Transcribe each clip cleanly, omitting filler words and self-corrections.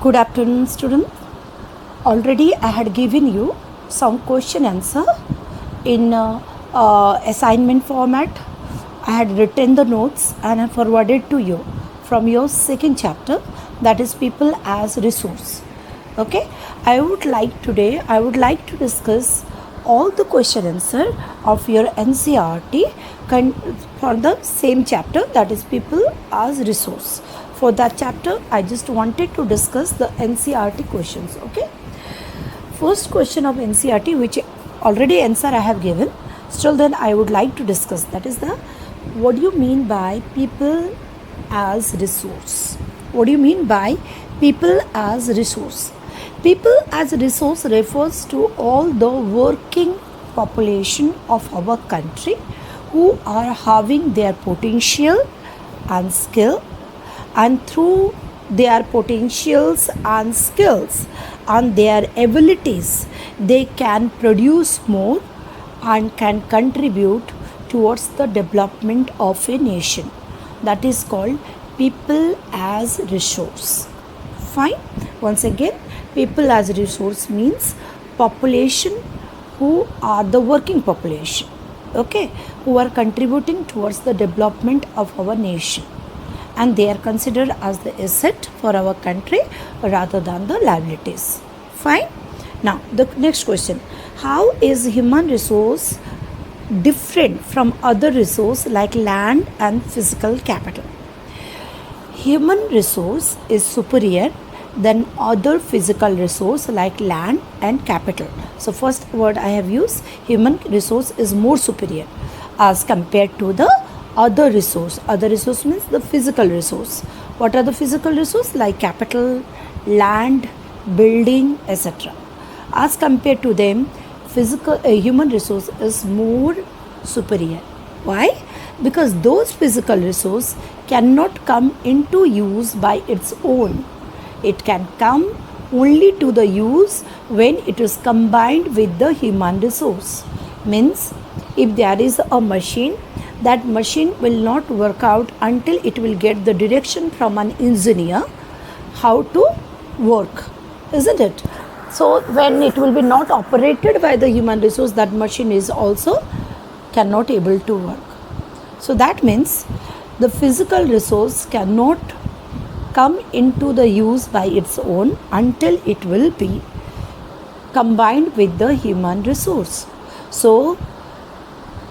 Good afternoon, students. Already I had given you some question answer in assignment format. I had written the notes and I forwarded to you from your second chapter, that is people as resource. Okay, I would like to discuss all the question answer of your NCERT for the same chapter, that is people as resource. For that chapter, I just wanted to discuss the NCERT questions. Okay, first question of NCERT, which already answer I have given, still then I would like to discuss, that is the what do you mean by people as resource? What do you mean by people as resource? People as resource refers to all the working population of our country who are having their potential and skill, and through their potentials and skills and their abilities they can produce more and can contribute towards the development of a nation. That is called people as resource. Fine. Once again, people as resource means population who are the working population, okay, who are contributing towards the development of our nation, and they are considered as the asset for our country rather than the liabilities. Fine. Now the next question, how is human resource different from other resource like land and physical capital? Human resource is superior than other physical resource like land and capital. So first word I have used, human resource is more superior as compared to the other resource. Other resource means the physical resource. What are the physical resource? Like capital, land, building, etc. As compared to them, human resource is more superior. Why? Because those physical resource cannot come into use by its own. It can come only to the use when it is combined with the human resource. Means if there is a machine, that machine will not work out until it will get the direction from an engineer how to work, isn't it? So when it will be not operated by the human resource, that machine is also cannot able to work. So that means the physical resource cannot come into the use by its own until it will be combined with the human resource. So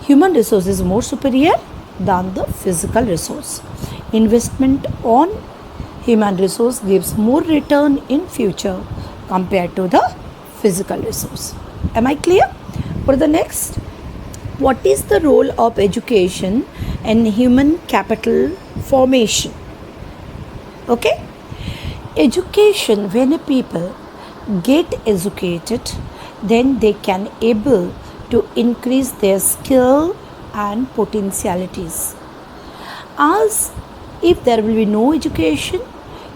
human resource is more superior than the physical resource. Investment on human resource gives more return in future compared to the physical resource. Am I clear? For the next, what is the role of education in human capital formation? Okay, education, when a people get educated, then they can able to increase their skill and potentialities. As if there will be no education,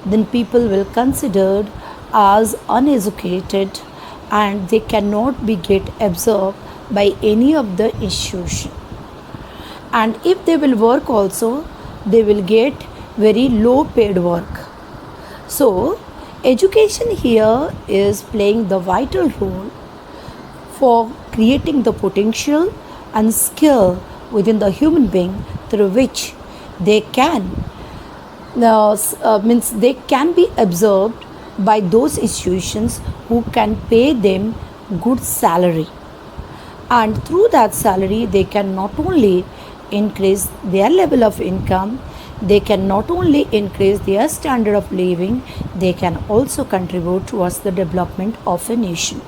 then people will considered as uneducated and they cannot be get absorbed by any of the institution. And if they will work also, they will get very low paid work. So education here is playing the vital role for creating the potential and skill within the human being through which they can they can be absorbed by those institutions who can pay them good salary, and through that salary they can not only increase their level of income, they can not only increase their standard of living, they can also contribute towards the development of a nation.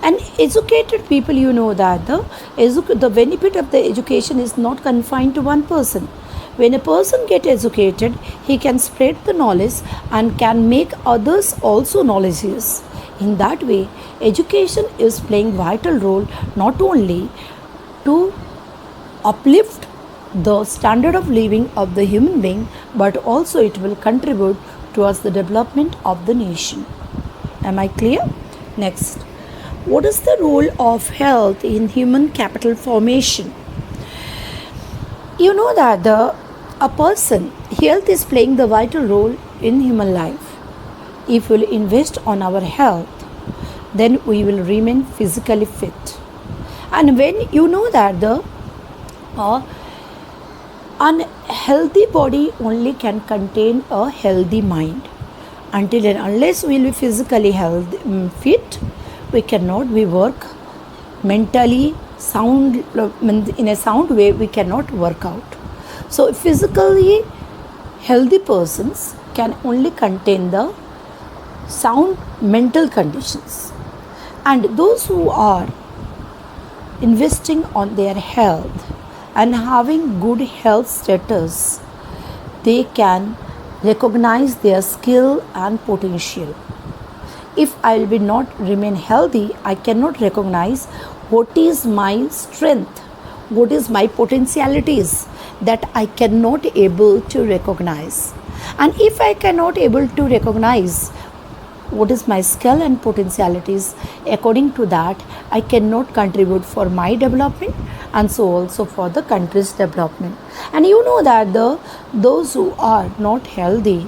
And educated people, you know that the benefit of the education is not confined to one person. When a person gets educated, he can spread the knowledge and can make others also knowledgeous. In that way, education is playing vital role not only to uplift the standard of living of the human being, but also it will contribute towards the development of the nation. Am I clear? Next, what is the role of health in human capital formation? You know that a person, health is playing the vital role in human life. if we will invest on our health, then we will remain physically fit. And when you know that the unhealthy body only can contain a healthy mind. Until and unless we will be physically fit, we cannot be work mentally sound, in a sound way we cannot work out. So physically healthy persons can only contain the sound mental conditions, and those who are investing on their health and having good health status, they can recognize their skill and potential. If I will be not remain healthy, I cannot recognize what is my strength, what is my potentialities, that I cannot able to recognize. And if I cannot able to recognize what is my skill and potentialities, according to that I cannot contribute for my development and so also for the country's development. And you know that those who are not healthy,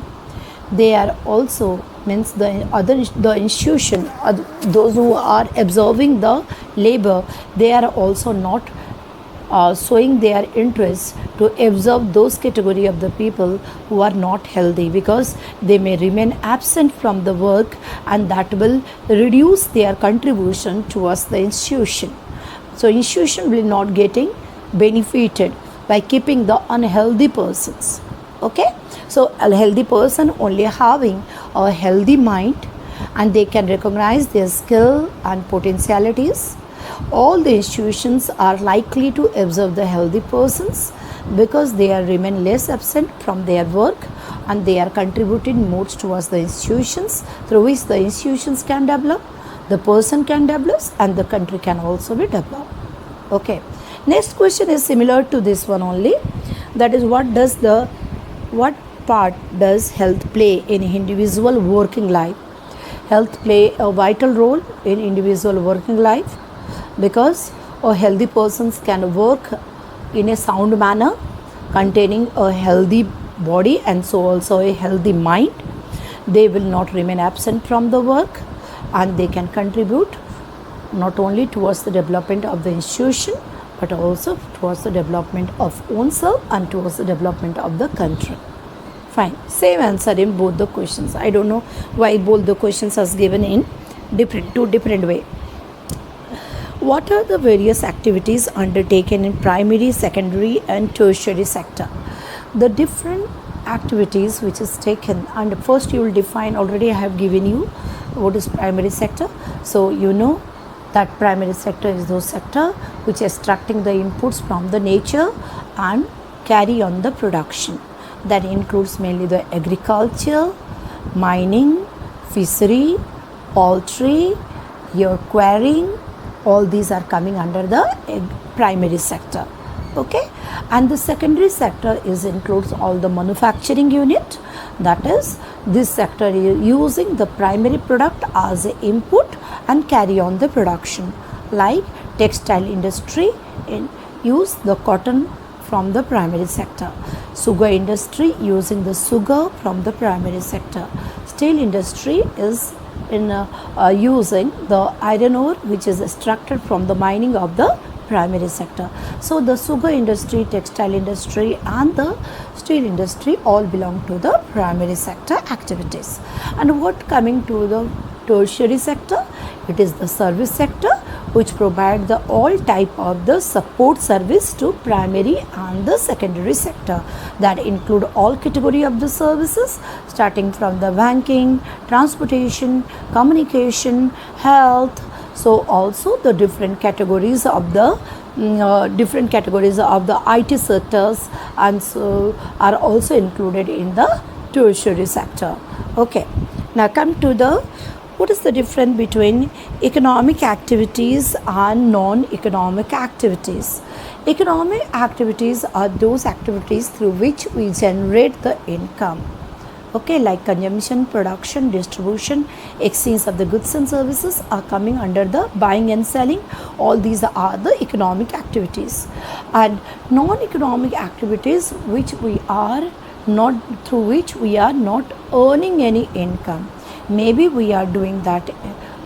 they are also means the institution, those who are observing the labor, they are also not showing their interest to observe those category of the people who are not healthy, because they may remain absent from the work and that will reduce their contribution towards the institution. So institution will not getting benefited by keeping the unhealthy persons. Okay, so a healthy person only having a healthy mind and they can recognize their skill and potentialities. All the institutions are likely to observe the healthy persons because they are remain less absent from their work and they are contributing more towards the institutions, through which the institutions can develop, the person can develop, and the country can also be developed. Okay, next question is similar to this one only, that is what part does health play in individual working life? Health play a vital role in individual working life, because a healthy persons can work in a sound manner containing a healthy body and so also a healthy mind. They will not remain absent from the work and they can contribute not only towards the development of the institution but also towards the development of own self and towards the development of the country. Fine, same answer in both the questions. I don't know why both the questions are given in two different way. What are the various activities undertaken in primary, secondary and tertiary sector? The different activities which is taken, and first you will define, already I have given you what is primary sector. So you know that primary sector is those sector which is extracting the inputs from the nature and carry on the production. That includes mainly the agriculture, mining, fishery, poultry, your quarrying, all these are coming under the primary sector. Okay, and the secondary sector includes all the manufacturing unit, that is this sector is using the primary product as an input and carry on the production, like textile industry use the cotton from the primary sector, sugar industry using the sugar from the primary sector, steel industry is using the iron ore which is extracted from the mining of the primary sector. So the sugar industry, textile industry and the steel industry all belong to the primary sector activities. And what coming to the tertiary sector, it is the service sector which provide the all type of the support service to primary and the secondary sector, that include all category of the services starting from the banking, transportation, communication, health. So also the different categories of the IT sectors and so are also included in the tertiary sector. Okay, now come to the what is the difference between economic activities and non-economic activities? Economic activities are those activities through which we generate the income. Okay, like consumption, production, distribution, exchange of the goods and services are coming under the buying and selling. All these are the economic activities. And non-economic activities through which we are not earning any income. maybe we are doing that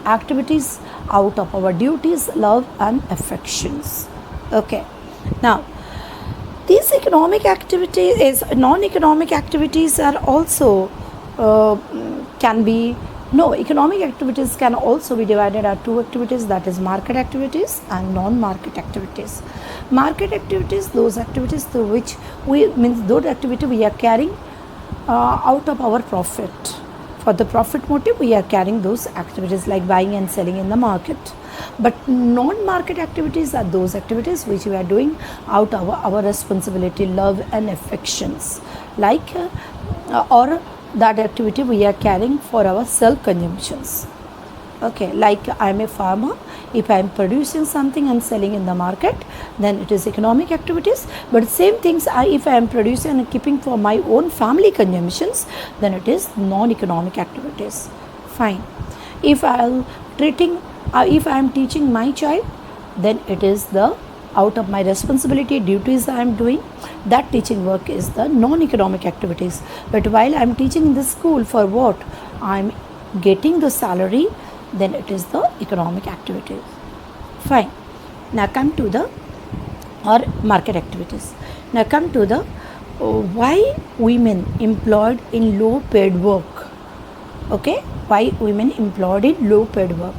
activities out of our duties, love and affections. Okay, now these economic activities is non-economic activities are also can be no economic activities can also be divided into two activities, that is market activities and non-market activities. Market activities, those activities through which we means those activity we are carrying out of our profit. For the profit motive we are carrying those activities like buying and selling in the market. But non-market activities are those activities which we are doing out of our responsibility, love and affections, like or that activity we are carrying for our self-consumptions. Okay, like I am a farmer, if I am producing something and selling in the market, then it is economic activities. But same things if I am producing and keeping for my own family consumptions, then it is non-economic activities. Fine. If I am teaching my child, then it is the out of my responsibility duties I am doing. That teaching work is the non-economic activities. But while I am teaching in the school, for what I am getting the salary, then it is the economic activities. Fine. Now come to the market activities. Now come to the why women employed in low paid work. Okay, why women employed in low paid work.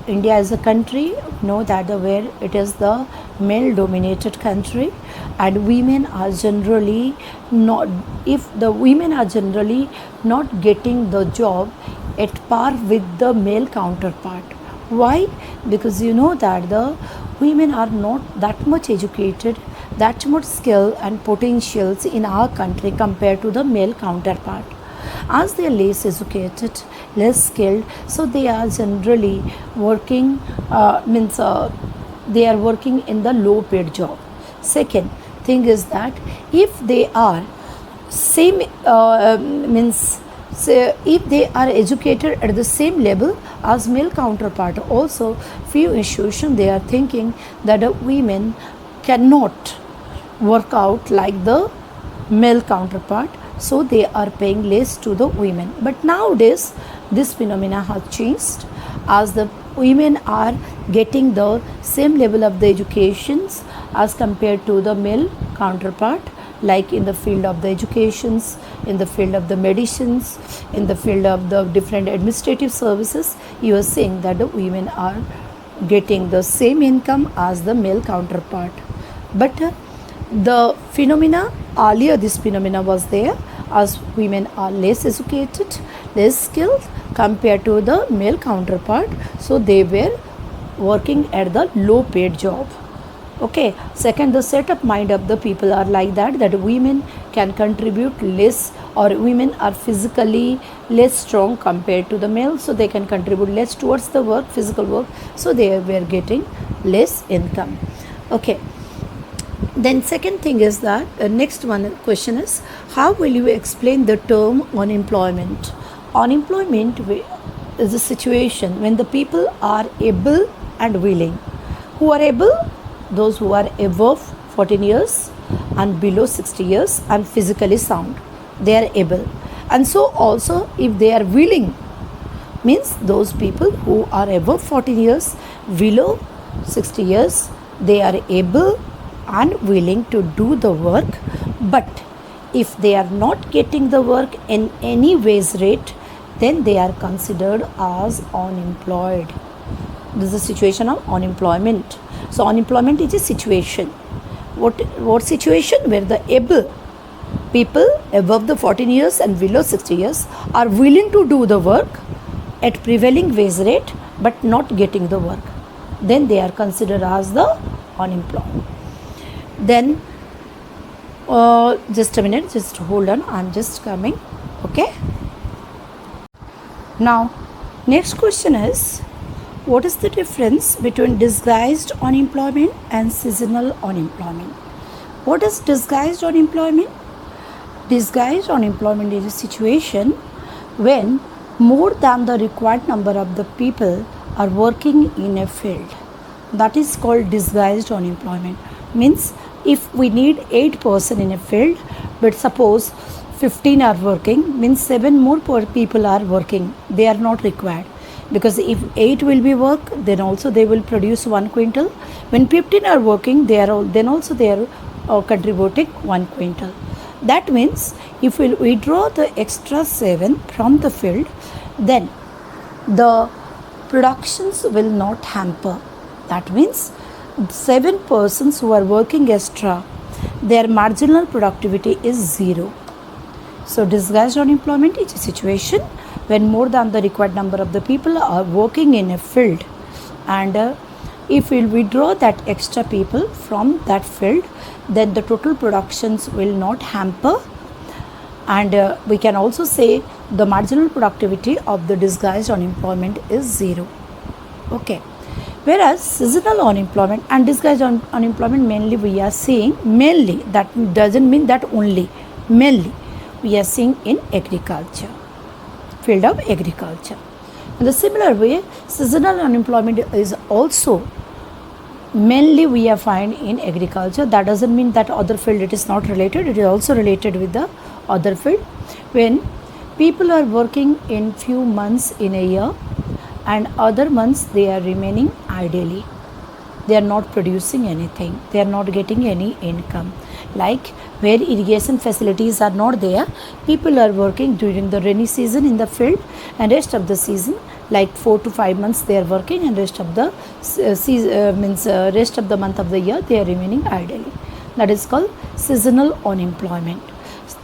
India is a country, know that where it is the male dominated country, and women are generally not, if the women are generally not getting the job at par with the male counterpart. Why? Because you know that the women are not that much educated, that much skill and potentials in our country compared to the male counterpart. As they are less educated, less skilled, so they are generally working they are working in the low paid job. Second thing is that if they are same if they are educated at the same level as male counterpart, also few institutions they are thinking that women cannot work out like the male counterpart, so they are paying less to the women. But nowadays this phenomena has changed, as the women are getting the same level of the educations as compared to the male counterpart, like in the field of the educations, in the field of the medicines, in the field of the different administrative services. You are saying that the women are getting the same income as the male counterpart. But the phenomena earlier, this phenomena was there, as women are less educated, less skilled compared to the male counterpart, so they were working at the low paid job. Okay, second, the setup mind of the people are like that women can contribute less, or women are physically less strong compared to the male, so they can contribute less towards the work, physical work, so they were getting less income. Okay, then second thing is that next one question is, how will you explain the term unemployment? Unemployment is a situation when the people are able and willing. Who are able? Those who are above 14 years and below 60 years and physically sound, they are able. And so also if they are willing, means those people who are above 14 years, below 60 years, they are able and willing to do the work. But if they are not getting the work in any wage rate, then they are considered as unemployed. This is a situation of unemployment. So unemployment is a situation. What situation? Where the able people above the 14 years and below 60 years are willing to do the work at prevailing wage rate but not getting the work, then they are considered as the unemployed. Then just a minute, just hold on, I'm just coming. Okay, now next question is, what is the difference between disguised unemployment and seasonal unemployment? What is disguised unemployment? Disguised unemployment is a situation when more than the required number of the people are working in a field. That is called disguised unemployment. Means if we need 8 persons in a field, but suppose 15 are working, means 7 more people are working. They are not required, because if 8 will be work, then also they will produce 1 quintal. When 15 are working, they are then also they are contributing 1 quintal. That means if we withdraw the extra 7 from the field, then the productions will not hamper. That means 7 persons who are working extra, their marginal productivity is 0. So disguised unemployment is a situation when more than the required number of the people are working in a field, and if we withdraw that extra people from that field, then the total productions will not hamper, and we can also say the marginal productivity of the disguised unemployment is 0. Okay. Whereas seasonal unemployment and disguised unemployment, mainly we are seeing, mainly, that doesn't mean that only, mainly we are seeing in agriculture, field of agriculture. In the similar way, seasonal unemployment is also mainly we are find in agriculture. That doesn't mean that other field it is not related, it is also related with the other field. When people are working in few months in a year and other months they are remaining idly, they are not producing anything, they are not getting any income. Like where irrigation facilities are not there, people are working during the rainy season in the field, and rest of the season, like 4 to 5 months they are working, and rest of the rest of the month of the year they are remaining idly. That is called seasonal unemployment.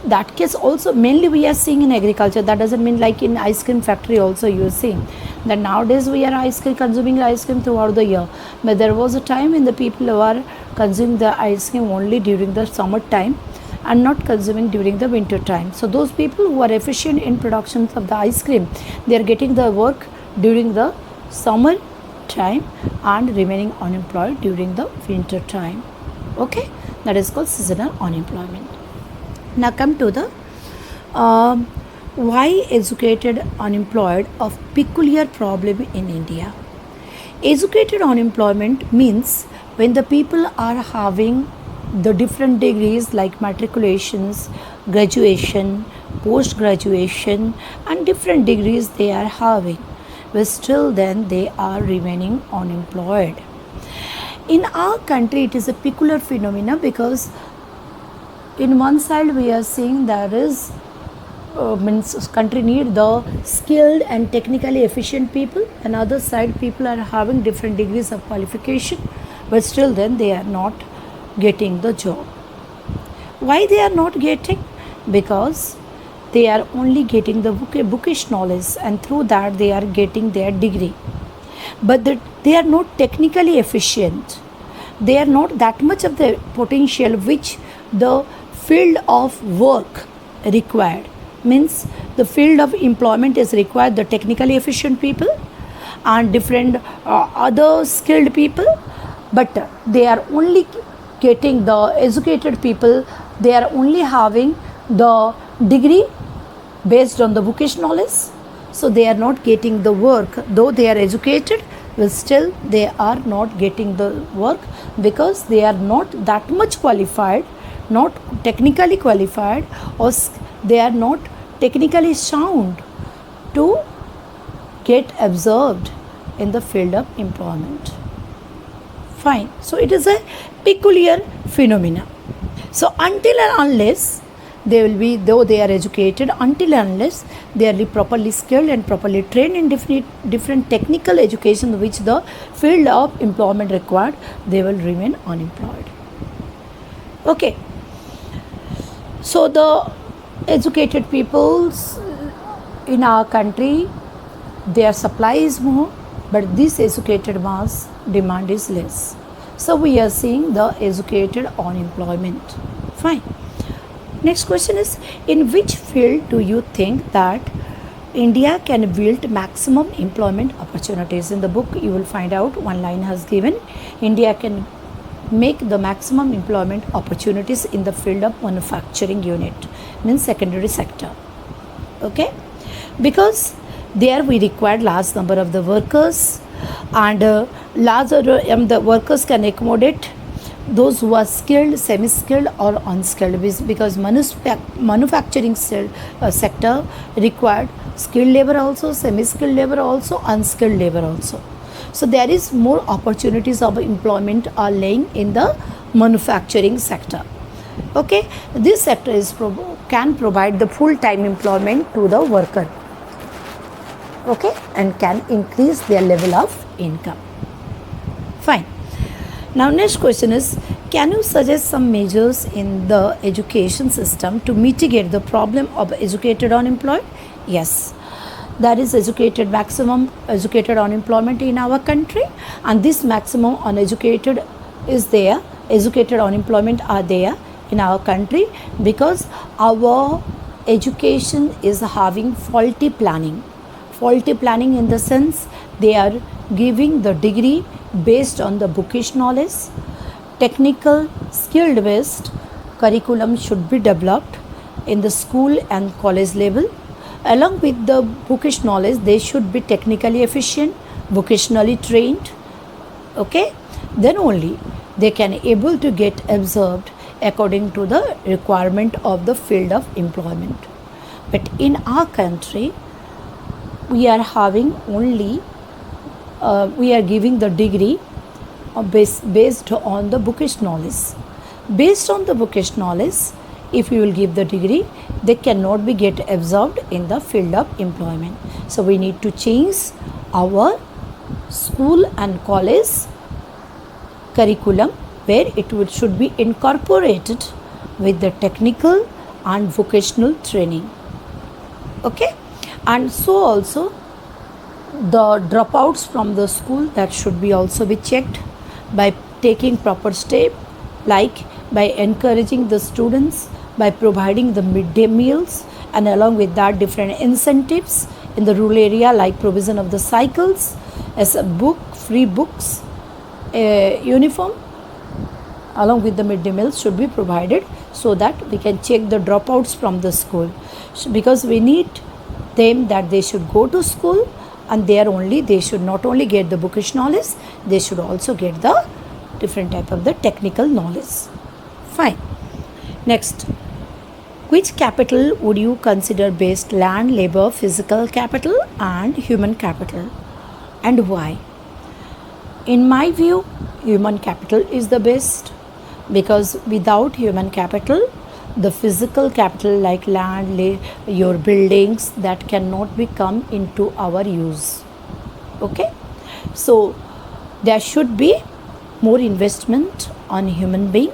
That case also mainly we are seeing in agriculture. That doesn't mean like in ice cream factory also you are seeing that nowadays we are consuming ice cream throughout the year, but there was a time when the people who are consuming the ice cream only during the summer time and not consuming during the winter time. So those people who are efficient in production of the ice cream, they are getting the work during the summer time and remaining unemployed during the winter time. Okay, that is called seasonal unemployment. Now come to the why educated unemployed a peculiar problem in India. Educated unemployment means when the people are having the different degrees like matriculations, graduation, post graduation, and different degrees they are having, but still then they are remaining unemployed. In our country it is a peculiar phenomena, because in one side we are seeing there is means country need the skilled and technically efficient people, and other side people are having different degrees of qualification, but still then they are not getting the job. Why they are not getting? Because they are only getting the bookish knowledge, and through that they are getting their degree, but they are not technically efficient. They are not that much of the potential which the field of work required. Means the field of employment is required the technically efficient people and different other skilled people, but they are only getting the educated people, they are only having the degree based on the bookish knowledge, so they are not getting the work. Though they are educated, but still they are not getting the work, because they are not that much qualified, not technically qualified, or they are not technically sound to get absorbed in the field of employment. Fine. So it is a peculiar phenomena. So until and unless they will be, though they are educated, until and unless they are properly skilled and properly trained in different technical education which the field of employment required, they will remain unemployed. Okay. So the educated peoples in our country, their supply is more, but this educated mass demand is less. So we are seeing the educated unemployment. Fine. Next question is, in which field do you think that India can build maximum employment opportunities? In the book you will find out one line has given, India can make the maximum employment opportunities in the field of manufacturing unit, means secondary sector. Okay, because there we require large number of the workers, and larger the workers can accommodate those who are skilled, semi-skilled or unskilled, because manufacturing sector required skilled labor also, semi-skilled labor also, unskilled labor also. So there is more opportunities of employment are laying in the manufacturing sector. Okay, this sector can provide the full-time employment to the worker. Okay, and can increase their level of income. Fine. Now next question is, can you suggest some measures in the education system to mitigate the problem of educated unemployed? Yes, there is maximum educated unemployment in our country, and this maximum uneducated is there, educated unemployment are there in our country because our education is having faulty planning in the sense they are giving the degree based on the bookish knowledge. Technical skilled based curriculum should be developed in the school and college level. Along with the bookish knowledge, they should be technically efficient, vocationally trained. Okay, then only they can able to get absorbed according to the requirement of the field of employment. But in our country, we are having only we are giving the degree based on the bookish knowledge. Based on the bookish knowledge, if you will give the degree, they cannot be get absorbed in the field of employment. So we need to change our school and college curriculum where it should be incorporated with the technical and vocational training. Okay, and so also the dropouts from the school, that should be also be checked by taking proper step, like by encouraging the students, by providing the midday meals, and along with that different incentives in the rural area like provision of the cycles, as a book, free books, uniform, along with the midday meals should be provided so that we can check the dropouts from the school, because we need them that they should go to school, and there only they should not only get the bookish knowledge, they should also get the different type of the technical knowledge. Fine. Next, which capital would you consider best? Land, labor, physical capital and human capital, and why? In my view, human capital is the best, because without human capital, the physical capital like land, your buildings, that cannot be come into our use. Okay, so there should be more investment on human being,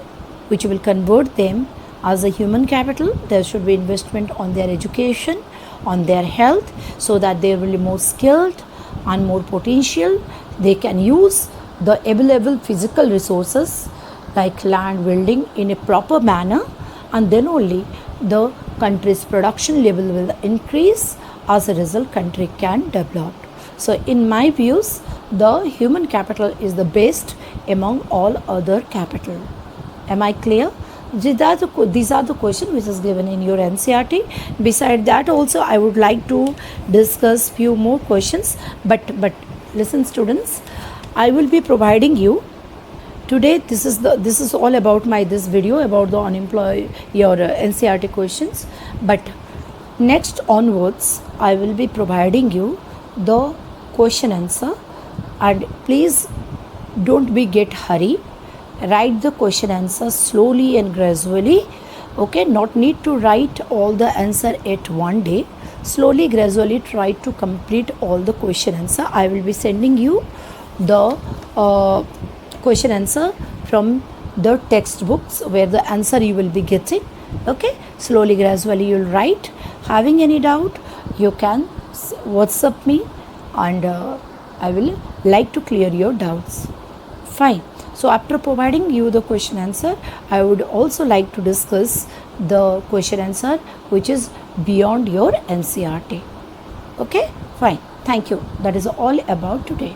which will convert them as a human capital. There should be investment on their education, on their health, so that they will be more skilled and more potential. They can use the available physical resources like land, building in a proper manner, and then only the country's production level will increase. As a result, country can develop. So in my views, the human capital is the best among all other capital. Am I clear? These are the questions which is given in your NCERT. Beside that also, I would like to discuss few more questions, but listen students, I will be providing you today, this is all about this video about the unemployed, your NCERT questions. But next onwards, I will be providing you the question answer, and please don't be get hurry. Write the question answer slowly and gradually. Okay, not need to write all the answer at one day. Slowly, gradually try to complete all the question answer. I will be sending you the question answer from the textbooks where the answer you will be getting. Okay, slowly, gradually you will write. Having any doubt, you can WhatsApp me, and I will like to clear your doubts. Fine. So after providing you the question answer, I would also like to discuss the question answer which is beyond your NCERT. Okay, fine. Thank you. That is all about today.